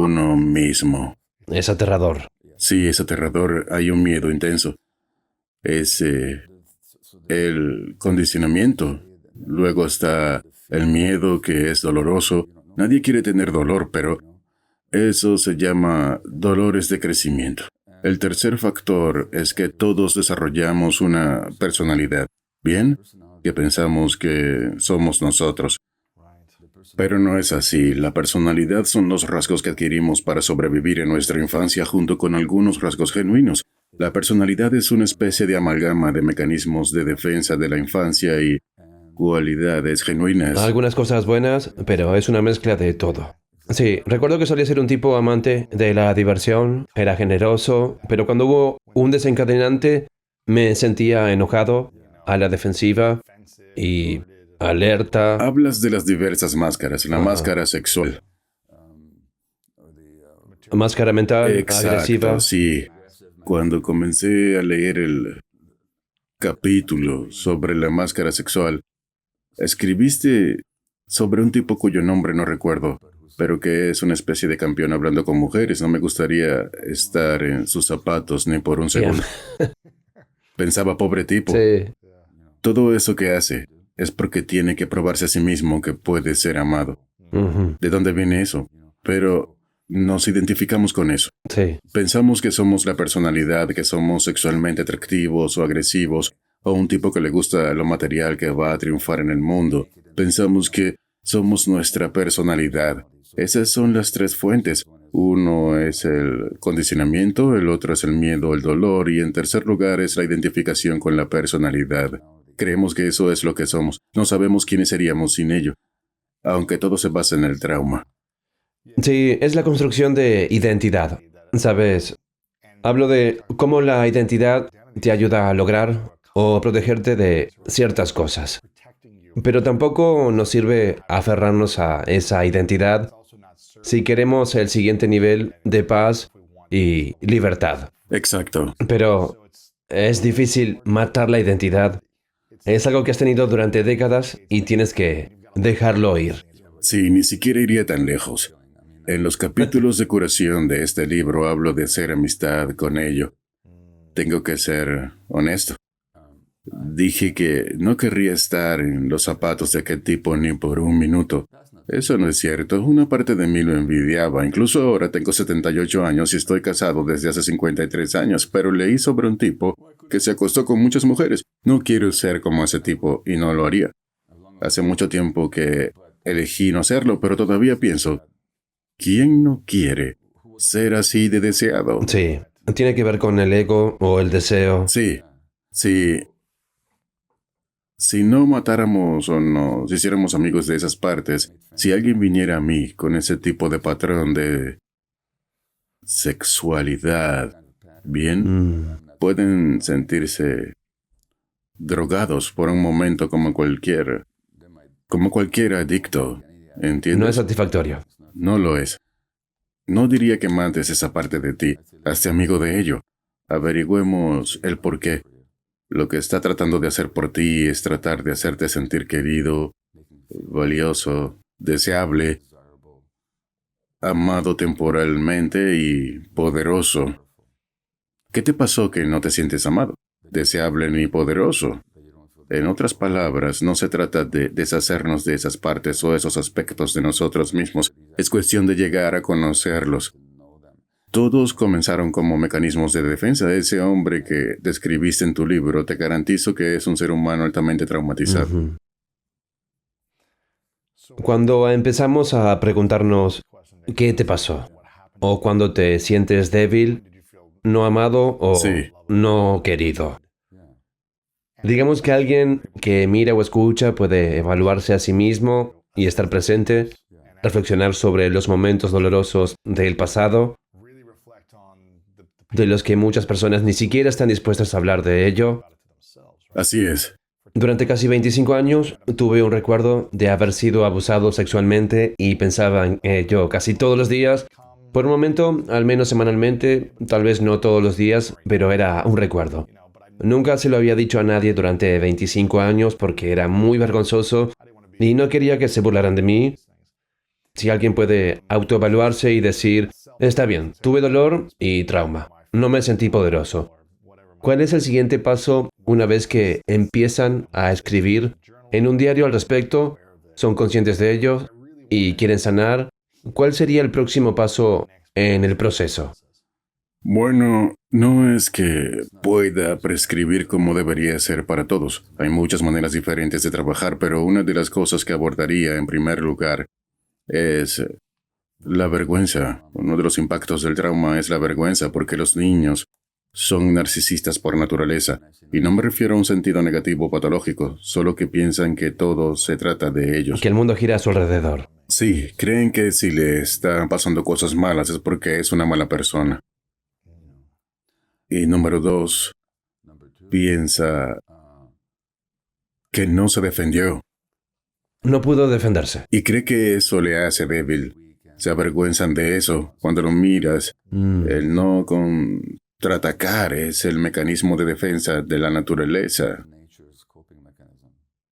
uno mismo. Es aterrador. Sí, es aterrador. Hay un miedo intenso. Es el condicionamiento. Luego está el miedo, que es doloroso. Nadie quiere tener dolor, pero eso se llama dolores de crecimiento. El tercer factor es que todos desarrollamos una personalidad. Bien, que pensamos que somos nosotros. Pero no es así. La personalidad son los rasgos que adquirimos para sobrevivir en nuestra infancia junto con algunos rasgos genuinos. La personalidad es una especie de amalgama de mecanismos de defensa de la infancia y cualidades genuinas. Algunas cosas buenas, pero es una mezcla de todo. Sí, recuerdo que solía ser un tipo amante de la diversión, era generoso, pero cuando hubo un desencadenante me sentía enojado, a la defensiva y alerta. Hablas de las diversas máscaras, la Ajá. máscara sexual. Máscara mental, Exacto, agresiva. sí. Cuando comencé a leer el capítulo sobre la máscara sexual, escribiste sobre un tipo cuyo nombre no recuerdo, pero que es una especie de campeón hablando con mujeres. No me gustaría estar en sus zapatos ni por un segundo. Pensaba, pobre tipo. Sí, Todo eso que hace es porque tiene que probarse a sí mismo que puede ser amado. ujú, ¿De dónde viene eso? Pero nos identificamos con eso. sí. Pensamos que somos la personalidad, que somos sexualmente atractivos o agresivos, o un tipo que le gusta lo material que va a triunfar en el mundo. Pensamos que somos nuestra personalidad. Esas son las tres fuentes. Uno es el condicionamiento, el otro es el miedo, el dolor, y en tercer lugar es la identificación con la personalidad. Creemos que eso es lo que somos. No sabemos quiénes seríamos sin ello, aunque todo se basa en el trauma. Sí, es la construcción de identidad. ¿Sabes? Hablo de cómo la identidad te ayuda a lograr o protegerte de ciertas cosas. Pero tampoco nos sirve aferrarnos a esa identidad si queremos el siguiente nivel de paz y libertad. Exacto. Pero es difícil matar la identidad. Es algo que has tenido durante décadas y tienes que dejarlo ir. Sí, ni siquiera iría tan lejos. En los capítulos de curación de este libro hablo de hacer amistad con ello. Tengo que ser honesto. Dije que no querría estar en los zapatos de aquel tipo ni por un minuto. Eso no es cierto. Una parte de mí lo envidiaba. Incluso ahora tengo 78 años y estoy casado desde hace 53 años, pero leí sobre un tipo que se acostó con muchas mujeres. No quiero ser como ese tipo y no lo haría. Hace mucho tiempo que elegí no serlo, pero todavía pienso, ¿quién no quiere ser así de deseado? Sí, tiene que ver con el ego o el deseo. Sí, sí. Si no matáramos o nos hiciéramos amigos de esas partes, si alguien viniera a mí con ese tipo de patrón de sexualidad, bien, pueden sentirse drogados por un momento como cualquier adicto, No es ¿entiendes? satisfactorio. No lo es. No diría que mates esa parte de ti, hazte amigo de ello. Averigüemos el por qué. Lo que está tratando de hacer por ti es tratar de hacerte sentir querido, valioso, deseable, amado temporalmente y poderoso. ¿Qué te pasó que no te sientes amado, deseable ni poderoso? En otras palabras, no se trata de deshacernos de esas partes o esos aspectos de nosotros mismos. Es cuestión de llegar a conocerlos. Todos comenzaron como mecanismos de defensa. Ese hombre que describiste en tu libro, te garantizo que es un ser humano altamente traumatizado. Ujú. Cuando empezamos a preguntarnos, ¿qué te pasó? O cuando te sientes débil, no amado o Sí. no querido. Digamos que alguien que mira o escucha puede evaluarse a sí mismo y estar presente, reflexionar sobre los momentos dolorosos del pasado, de los que muchas personas ni siquiera están dispuestas a hablar de ello. Así es. Durante casi 25 años tuve un recuerdo de haber sido abusado sexualmente y pensaba en ello casi todos los días. Por un momento, al menos semanalmente, tal vez no todos los días, pero era un recuerdo. Nunca se lo había dicho a nadie durante 25 años porque era muy vergonzoso y no quería que se burlaran de mí. Si alguien puede autoevaluarse y decir, está bien, tuve dolor y trauma, no me sentí poderoso. ¿Cuál es el siguiente paso una vez que empiezan a escribir en un diario al respecto? ¿Son conscientes de ello y quieren sanar? ¿Cuál sería el próximo paso en el proceso? Bueno, no es que pueda prescribir como debería ser para todos. Hay muchas maneras diferentes de trabajar, pero una de las cosas que abordaría en primer lugar es la vergüenza. Uno de los impactos del trauma es la vergüenza, porque los niños son narcisistas por naturaleza. Y no me refiero a un sentido negativo patológico, solo que piensan que todo se trata de ellos. Que el mundo gira a su alrededor. Sí, creen que si le están pasando cosas malas es porque es una mala persona. Y número dos, piensa que no se defendió. No pudo defenderse. Y cree que eso le hace débil. Se avergüenzan de eso. Cuando lo miras, el no contraatacar es el mecanismo de defensa de la naturaleza.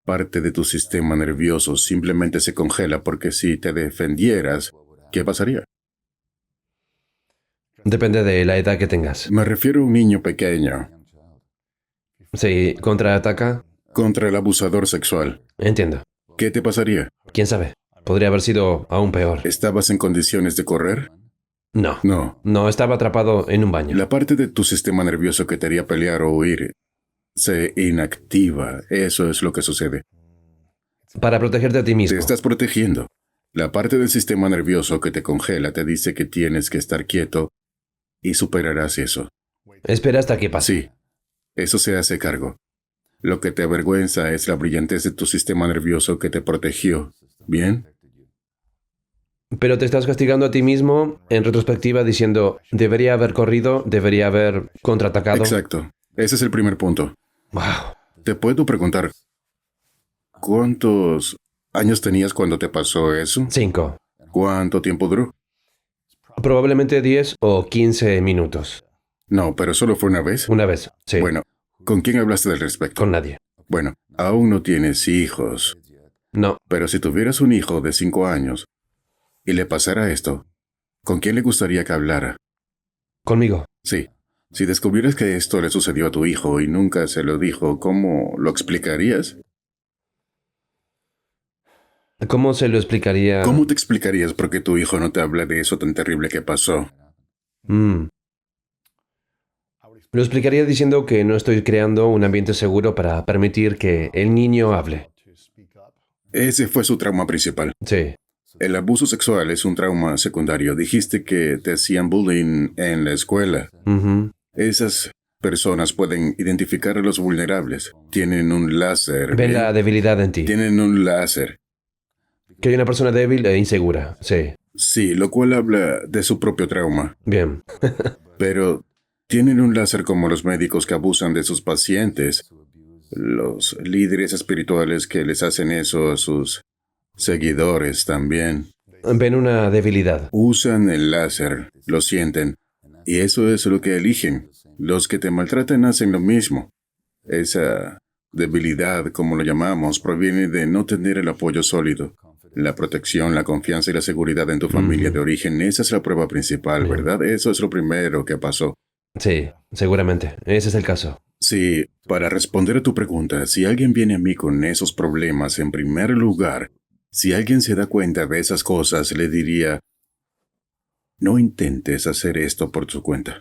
Parte de tu sistema nervioso simplemente se congela porque si te defendieras, ¿qué pasaría? Depende de la edad que tengas. Me refiero a un niño pequeño Si contraataca, contra el abusador sexual. entiendo. ¿Qué te pasaría? ¿Quién sabe? Podría haber sido aún peor. ¿Estabas en condiciones de correr? No. No. No, estaba atrapado en un baño. La parte de tu sistema nervioso que te haría pelear o huir se inactiva. Eso es lo que sucede. Para protegerte a ti Te mismo. estás protegiendo. La parte del sistema nervioso que te congela te dice que tienes que estar quieto y superarás eso. Espera hasta que pase. Sí, eso se hace cargo. Lo que te avergüenza es la brillantez de tu sistema nervioso que te protegió. ¿Bien? Pero te estás castigando a ti mismo en retrospectiva diciendo, debería haber corrido, debería haber contraatacado. Exacto. Ese es el primer punto. Wow. Te puedo preguntar, ¿cuántos años tenías cuando te pasó eso? 5. ¿Cuánto tiempo duró? Probablemente 10 o 15 minutos. No, pero solo fue una vez. Una vez. Sí. Bueno, ¿con quién hablaste del respecto? Con nadie. Bueno, aún no tienes hijos, No. pero si tuvieras un hijo de 5 años y le pasara esto, ¿con quién le gustaría que hablara? Conmigo. Sí. Si descubrieras que esto le sucedió a tu hijo y nunca se lo dijo, ¿cómo lo explicarías? ¿Cómo se lo explicaría? ¿Cómo te explicarías por qué tu hijo no te habla de eso tan terrible que pasó? Lo explicaría diciendo que no estoy creando un ambiente seguro para permitir que el niño hable. Ese fue su trauma principal. Sí. El abuso sexual es un trauma secundario. Dijiste que te hacían bullying en la escuela. Ujú. Esas personas pueden identificar a los vulnerables. Tienen un láser. Ven ¿bien? la debilidad en ti. Tienen un láser. Que hay una persona débil e insegura. Sí. Sí, lo cual habla de su propio trauma. Bien. Pero tienen un láser como los médicos que abusan de sus pacientes. Los líderes espirituales que les hacen eso a sus seguidores también. Ven una debilidad. Usan el láser, lo sienten. Y eso es lo que eligen. Los que te maltratan hacen lo mismo. Esa debilidad, como lo llamamos, proviene de no tener el apoyo sólido. La protección, la confianza y la seguridad en tu familia de origen, esa es la prueba principal, Bien. ¿verdad? Eso es lo primero que pasó. Sí, seguramente. Ese es el caso. Sí, para responder a tu pregunta, si alguien viene a mí con esos problemas, en primer lugar, si alguien se da cuenta de esas cosas, le diría, no intentes hacer esto por tu cuenta.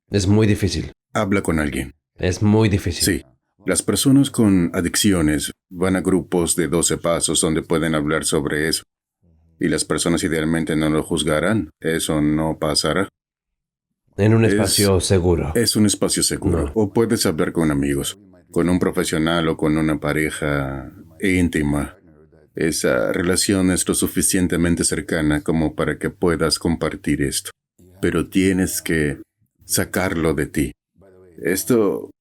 Es muy difícil. Habla con alguien. Es muy difícil. Sí. Las personas con adicciones van a grupos de 12 pasos donde pueden hablar sobre eso. Y las personas idealmente no lo juzgarán. Eso no pasará. En un espacio seguro. Es un espacio seguro. No. O puedes hablar con amigos, con un profesional o con una pareja íntima. Esa relación es lo suficientemente cercana como para que puedas compartir esto. Pero tienes que sacarlo de ti. Esto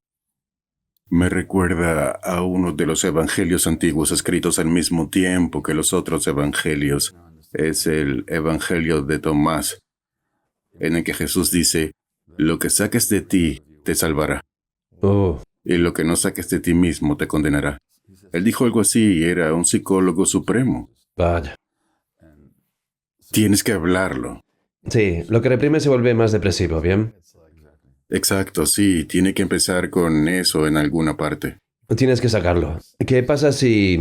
me recuerda a uno de los evangelios antiguos escritos al mismo tiempo que los otros evangelios. Es el evangelio de Tomás, en el que Jesús dice, lo que saques de ti te salvará, Oh, y lo que no saques de ti mismo te condenará. Él dijo algo así y era un psicólogo supremo. vaya. Tienes que hablarlo. Sí, lo que reprime se vuelve más depresivo, ¿bien? Exacto, sí, tiene que empezar con eso en alguna parte. Tienes que sacarlo. ¿Qué pasa si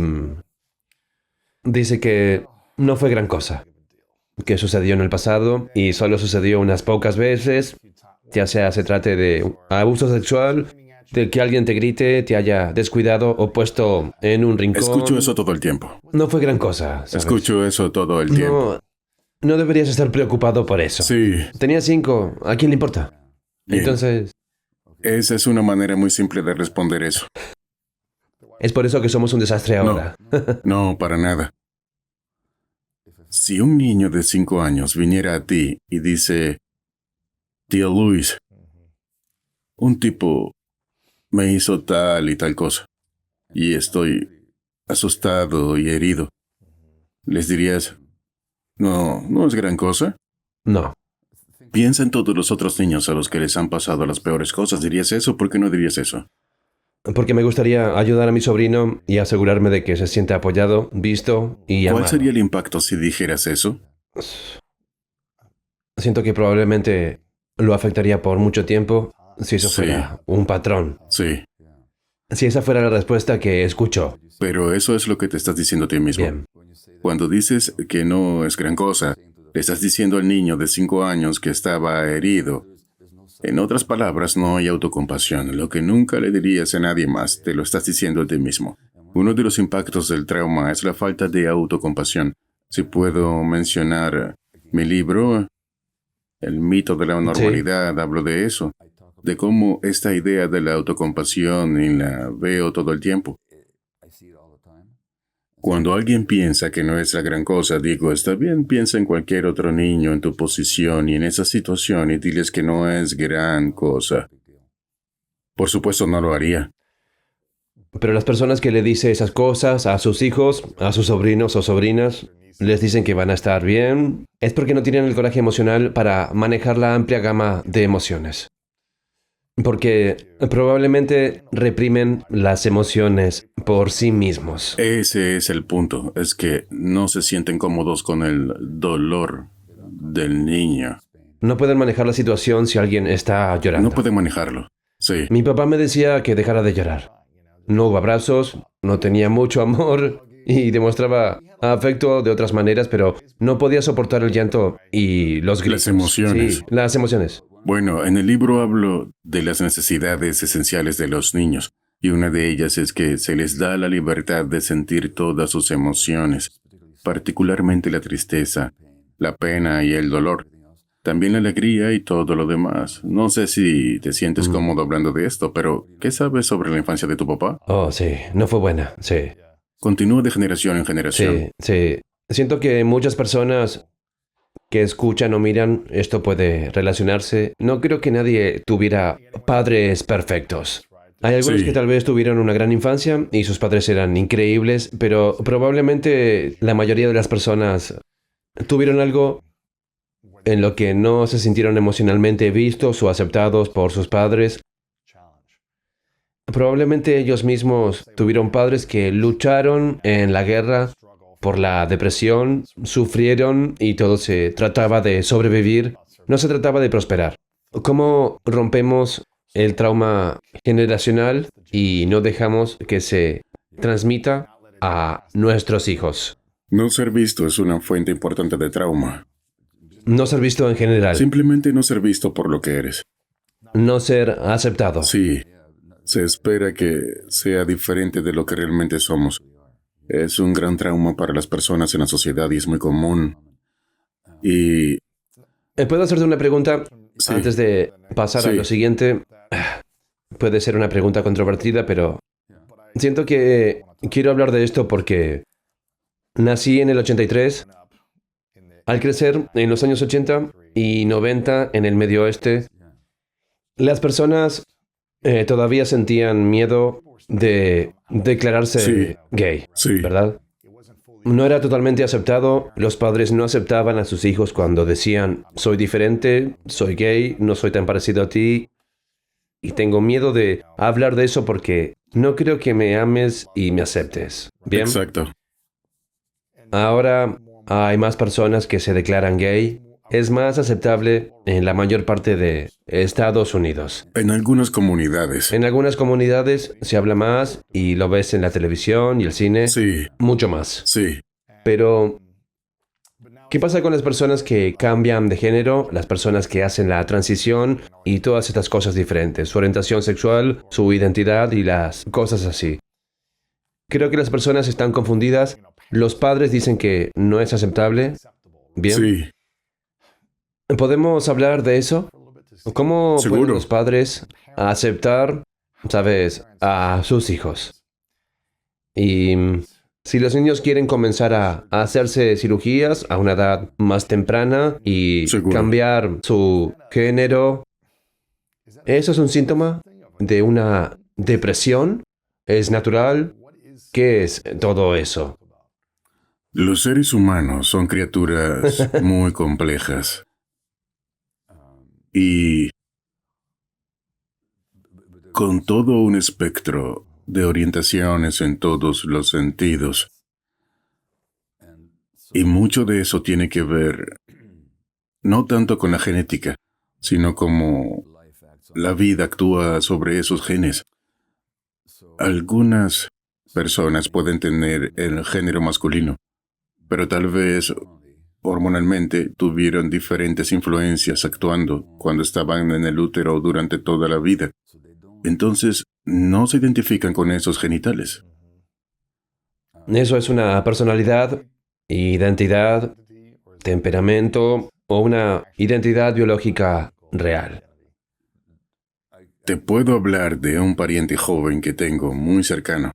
dice que no fue gran cosa? Que sucedió en el pasado y solo sucedió unas pocas veces, ya sea se trate de abuso sexual, de que alguien te grite, te haya descuidado o puesto en un Escucho eso rincón. todo el tiempo. No fue gran cosa, ¿sabes? Escucho eso todo el tiempo. No, no deberías estar preocupado por eso. Sí, Tenía 5, ¿a quién le importa? bien. Entonces, Esa es una manera muy simple de responder eso. es por eso que somos un desastre No, ahora. no, para nada. Si un niño de 5 años viniera a ti y dice, tío Luis, un tipo me hizo tal y tal cosa, y estoy asustado y herido, ¿les dirías, no, no es gran cosa? No, Piensa en todos los otros niños a los que les han pasado las peores cosas. ¿Dirías eso? ¿Por qué no dirías eso? porque me gustaría ayudar a mi sobrino y asegurarme de que se siente apoyado, visto y ¿Cuál amado. sería el impacto si dijeras eso? Siento que probablemente lo afectaría por mucho tiempo si eso Sí. fuera un patrón. Sí, Si esa fuera la respuesta que escucho. pero eso es lo que te estás diciendo a ti mismo. Bien. Cuando dices que no es gran cosa, le estás diciendo al niño de 5 años que estaba herido. En otras palabras, no hay autocompasión. Lo que nunca le dirías a nadie más, te lo estás diciendo a ti mismo. Uno de los impactos del trauma es la falta de autocompasión. Si puedo mencionar mi libro, El mito de la normalidad, hablo de eso, de cómo esta idea de la autocompasión y la veo todo el tiempo. Cuando alguien piensa que no es la gran cosa, digo, está bien, piensa en cualquier otro niño en tu posición y en esa situación y diles que no es gran cosa. Por supuesto no lo haría. Pero las personas que le dicen esas cosas a sus hijos, a sus sobrinos o sobrinas, les dicen que van a estar bien, es porque no tienen el coraje emocional para manejar la amplia gama de emociones. Porque probablemente reprimen las emociones por sí mismos. Ese es el punto, es que no se sienten cómodos con el dolor del niño. No pueden manejar la situación si alguien está llorando. No pueden manejarlo. Sí, Mi papá me decía que dejara de llorar. No hubo abrazos, no tenía mucho amor y demostraba afecto de otras maneras, pero no podía soportar el llanto y los gritos. Las emociones. Sí, las emociones. bueno, en el libro hablo de las necesidades esenciales de los niños, y una de ellas es que se les da la libertad de sentir todas sus emociones, particularmente la tristeza, la pena y el dolor. También la alegría y todo lo demás. No sé si te sientes cómodo hablando de esto, pero ¿qué sabes sobre la infancia de tu papá? Oh, sí, no fue buena, sí. Continúa de generación en generación. Sí, sí. Siento que muchas personas que escuchan o miran esto puede relacionarse. No creo que nadie tuviera padres perfectos. Hay algunos Sí. que tal vez tuvieron una gran infancia y sus padres eran increíbles, pero probablemente la mayoría de las personas tuvieron algo en lo que no se sintieron emocionalmente vistos o aceptados por sus padres. Probablemente ellos mismos tuvieron padres que lucharon en la guerra por la depresión, sufrieron y todo se trataba de sobrevivir, no se trataba de prosperar. ¿Cómo rompemos el trauma generacional y no dejamos que se transmita a nuestros hijos? No ser visto es una fuente importante de trauma. No ser visto en general, Simplemente no ser visto por lo que eres. no ser aceptado. Sí, se espera que sea diferente de lo que realmente somos. Es un gran trauma para las personas en la sociedad y es muy común. Y ¿Puedo hacerte una pregunta Sí. antes de pasar a Sí. lo siguiente? Puede ser una pregunta controvertida, pero siento que quiero hablar de esto porque nací en el 83. Al crecer en los años 80 y 90 en el Medio Oeste, las personas todavía sentían miedo de declararse Sí. gay, Sí. ¿verdad? No era totalmente aceptado, los padres no aceptaban a sus hijos cuando decían, soy diferente, soy gay, no soy tan parecido a ti, y tengo miedo de hablar de eso porque no creo que me ames y me aceptes. Bien, Exacto. ahora hay más personas que se declaran gay. Es más aceptable en la mayor parte de Estados Unidos. En algunas comunidades. En algunas comunidades se habla más y lo ves en la televisión y el cine, Sí, mucho más. sí. Pero, ¿qué pasa con las personas que cambian de género, las personas que hacen la transición y todas estas cosas diferentes? Su orientación sexual, su identidad y las cosas así. Creo que las personas están confundidas. Los padres dicen que no es aceptable. Bien. Sí, ¿Podemos hablar de eso? ¿Cómo pueden seguro. los padres aceptar, sabes, a sus hijos? Y si los niños quieren comenzar a hacerse cirugías a una edad más temprana y Seguro. cambiar su género, ¿eso es un síntoma de una depresión? ¿Es natural? ¿Qué es todo eso? Los seres humanos son criaturas muy complejas. Y con todo un espectro de orientaciones en todos los sentidos. Y mucho de eso tiene que ver no tanto con la genética, sino como la vida actúa sobre esos genes. Algunas personas pueden tener el género masculino, pero tal vez hormonalmente tuvieron diferentes influencias actuando cuando estaban en el útero durante toda la vida. Entonces, no se identifican con esos genitales. Eso es una personalidad, identidad, temperamento o una identidad biológica real. Te puedo hablar de un pariente joven que tengo muy cercano.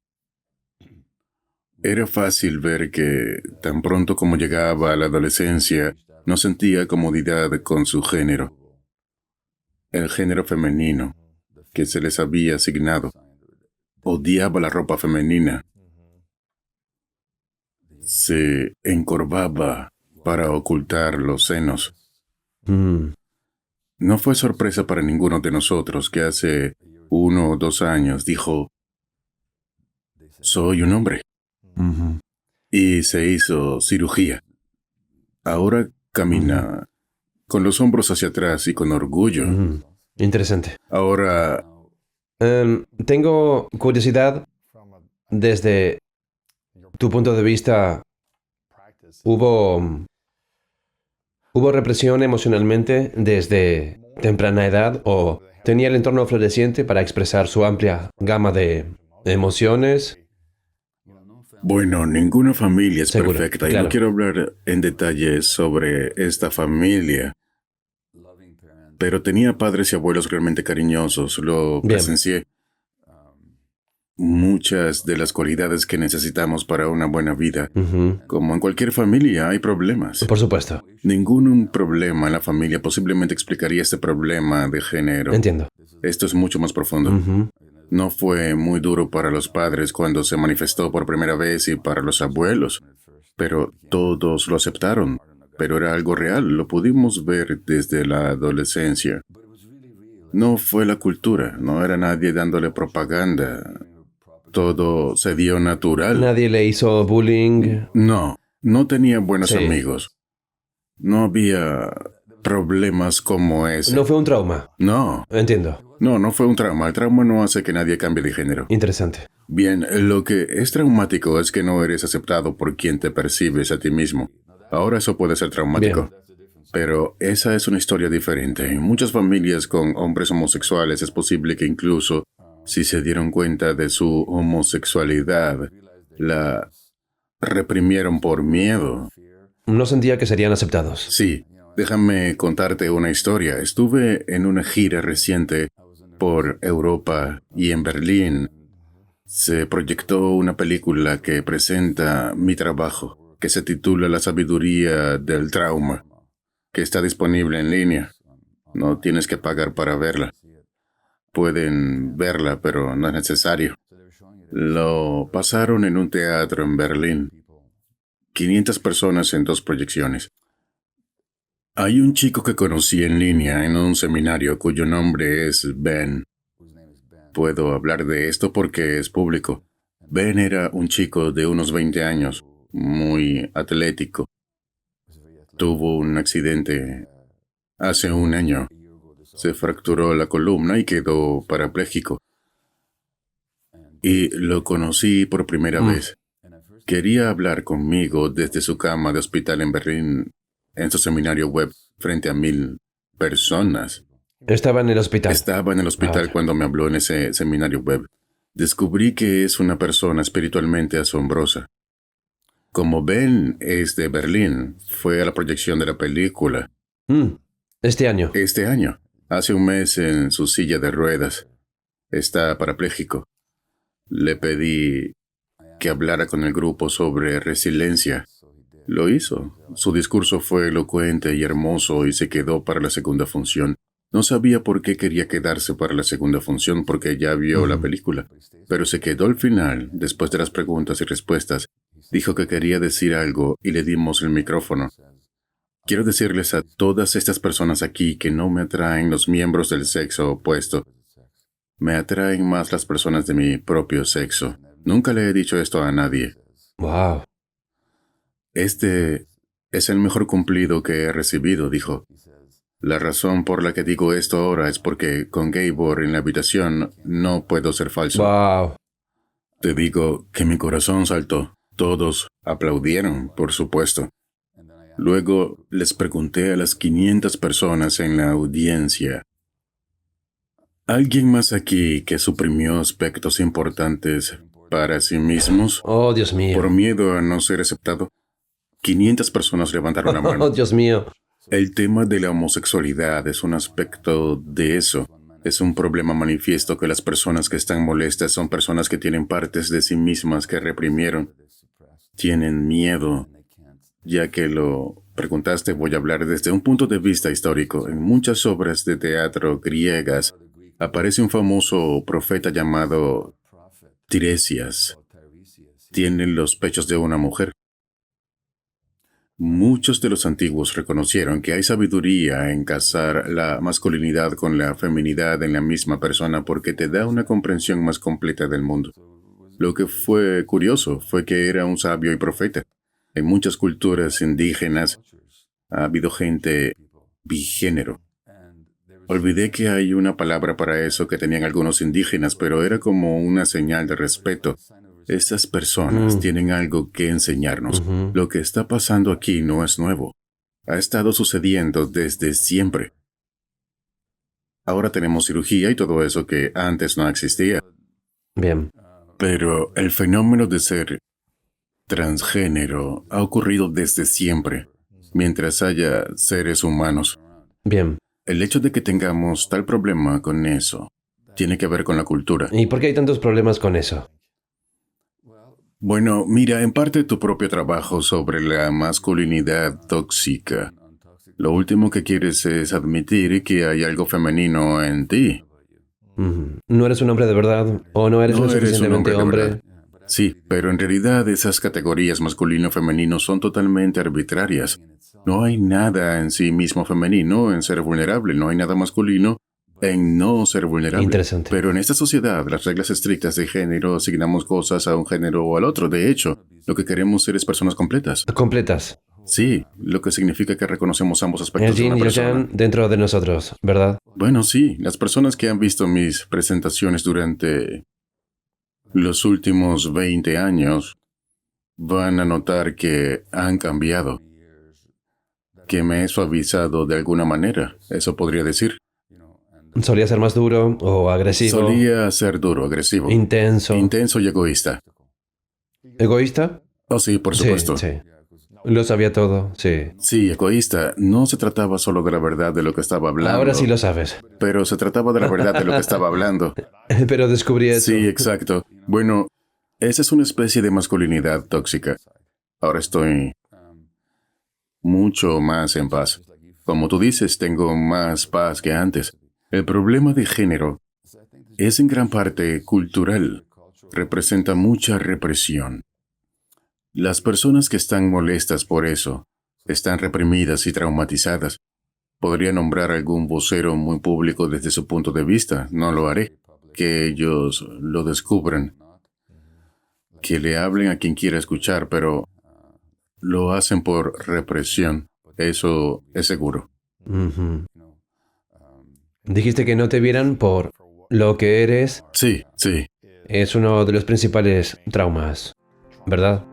Era fácil ver que, tan pronto como llegaba a la adolescencia, no sentía comodidad con su género, el género femenino que se les había asignado. Odiaba la ropa femenina. Se encorvaba para ocultar los senos. Mm, No fue sorpresa para ninguno de nosotros que hace 1 o 2 años dijo, soy un hombre. ujú, Y se hizo cirugía. Ahora camina con los hombros hacia atrás y con orgullo. Interesante. Ahora, Tengo curiosidad, desde tu punto de vista, ¿hubo represión emocionalmente desde temprana edad o tenía el entorno floreciente para expresar su amplia gama de emociones? bueno, ninguna familia es Seguro, perfecta y claro. no quiero hablar en detalles sobre esta familia, pero tenía padres y abuelos realmente cariñosos, lo Bien. presencié. Muchas de las cualidades que necesitamos para una buena vida. Ujú. Como en cualquier familia, hay problemas. Por supuesto. Ningún problema en la familia posiblemente explicaría este problema de género. Entiendo. Esto es mucho más profundo. Ujú. No fue muy duro para los padres cuando se manifestó por primera vez y para los abuelos, pero todos lo aceptaron. Pero era algo real, lo pudimos ver desde la adolescencia. No fue la cultura, no era nadie dándole propaganda. Todo se dio natural. Nadie le hizo bullying. No, no tenía buenos Sí. amigos. No había problemas como ese. No fue un trauma. No, Entiendo. no fue un trauma. El trauma no hace que nadie cambie de género. Interesante. Bien, lo que es traumático es que no eres aceptado por quien te percibes a ti mismo. Ahora eso puede ser traumático. Pero esa es una historia diferente. En muchas familias con hombres homosexuales es posible que incluso si se dieron cuenta de su homosexualidad, la reprimieron por miedo. No sentía que serían aceptados. Sí, déjame contarte una historia. Estuve en una gira reciente por Europa y en Berlín se proyectó una película que presenta mi trabajo, que se titula La sabiduría del trauma, que está disponible en línea. No tienes que pagar para verla. Pueden verla, pero no es necesario. Lo pasaron en un teatro en Berlín. 500 personas en 2 proyecciones. Hay un chico que conocí en línea en un seminario cuyo nombre es Ben. Puedo hablar de esto porque es público. Ben era un chico de unos 20 años, muy atlético. tuvo un accidente hace un año. Se fracturó la columna y quedó parapléjico. Y lo conocí por primera vez. Quería hablar conmigo desde su cama de hospital en Berlín, en su seminario web, frente a 1000 personas. Estaba en el hospital. Estaba en el hospital Vaya. cuando me habló en ese seminario web. Descubrí que es una persona espiritualmente asombrosa. Como Ben es de Berlín, fue a la proyección de la película Este año. este año. Hace un mes en su silla de ruedas. Está parapléjico. Le pedí que hablara con el grupo sobre resiliencia. Lo hizo. Su discurso fue elocuente y hermoso y se quedó para la segunda función. No sabía por qué quería quedarse para la segunda función porque ya vio la película, pero se quedó al final, después de las preguntas y respuestas. Dijo que quería decir algo y le dimos el micrófono. Quiero decirles a todas estas personas aquí que no me atraen los miembros del sexo opuesto. Me atraen más las personas de mi propio sexo. Nunca le he dicho esto a nadie. Wow. Este es el mejor cumplido que he recibido, dijo. La razón por la que digo esto ahora es porque con Gabor en la habitación no puedo ser falso. Wow. Te digo que mi corazón saltó. Todos aplaudieron, por supuesto. Luego les pregunté a las 500 personas en la audiencia. ¿Alguien más aquí que suprimió aspectos importantes para sí mismos Oh, Dios mío. por miedo a no ser aceptado? 500 personas levantaron la mano. Oh, Dios mío. El tema de la homosexualidad es un aspecto de eso. Es un problema manifiesto que las personas que están molestas son personas que tienen partes de sí mismas que reprimieron. Tienen miedo. Ya que lo preguntaste, voy a hablar desde un punto de vista histórico. En muchas obras de teatro griegas aparece un famoso profeta llamado Tiresias. Tiene los pechos de una mujer. Muchos de los antiguos reconocieron que hay sabiduría en casar la masculinidad con la feminidad en la misma persona porque te da una comprensión más completa del mundo. Lo que fue curioso fue que era un sabio y profeta. En muchas culturas indígenas ha habido gente bigénero. Olvidé que hay una palabra para eso que tenían algunos indígenas, pero era como una señal de respeto. Estas personas tienen algo que enseñarnos. Lo que está pasando aquí no es nuevo. Ha estado sucediendo desde siempre. Ahora tenemos cirugía y todo eso que antes no existía. Bien. Pero el fenómeno de ser transgénero ha ocurrido desde siempre, mientras haya seres humanos. Bien. El hecho de que tengamos tal problema con eso tiene que ver con la cultura. ¿Y por qué hay tantos problemas con eso? Bueno, mira, en parte tu propio trabajo sobre la masculinidad tóxica. Lo último que quieres es admitir que hay algo femenino en ti. ¿No eres un hombre de verdad? ¿O no eres No lo eres un suficientemente hombre de hombre? verdad. Sí, pero en realidad esas categorías masculino-femenino son totalmente arbitrarias. No hay nada en sí mismo femenino en ser vulnerable, no hay nada masculino en no ser vulnerable. Interesante. Pero en esta sociedad, las reglas estrictas de género asignamos cosas a un género o al otro. De hecho, lo que queremos ser es personas completas. Completas. Sí, lo que significa que reconocemos ambos El aspectos de yin una y el persona. yang dentro de nosotros, ¿verdad? Bueno, sí, las personas que han visto mis presentaciones durante los últimos 20 años van a notar que han cambiado, que me he suavizado de alguna manera, eso podría decir. Solía ser más duro o agresivo, Solía ser duro, agresivo, intenso, intenso y egoísta. egoísta. Oh, sí, por supuesto. Sí, sí. Lo sabía todo, sí. Sí, egoísta. No se trataba solo de la verdad de lo que estaba hablando. Ahora sí lo sabes. Pero se trataba de la verdad de lo que estaba hablando. Pero descubrí eso. Sí, exacto. Bueno, esa es una especie de masculinidad tóxica. Ahora estoy mucho más en paz. Como tú dices, tengo más paz que antes. El problema de género es en gran parte cultural. Representa mucha represión. Las personas que están molestas por eso están reprimidas y traumatizadas. Podría nombrar algún vocero muy público desde su punto de vista. No lo haré. Que ellos lo descubran. Que le hablen a quien quiera escuchar, pero lo hacen por represión. Eso es seguro. Ujú. Dijiste que no te vieran por lo que eres. Sí, sí. Es uno de los principales traumas, ¿verdad?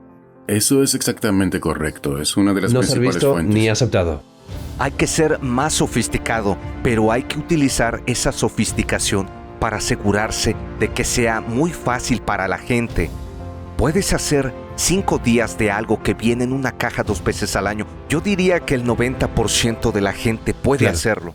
Eso es exactamente correcto. Es una de las No ser principales visto fuentes. ni aceptado. Hay que ser más sofisticado, pero hay que utilizar esa sofisticación para asegurarse de que sea muy fácil para la gente. Puedes hacer 5 días de algo que viene en una caja 2 veces al año. Yo diría que el 90% de la gente puede Claro. hacerlo.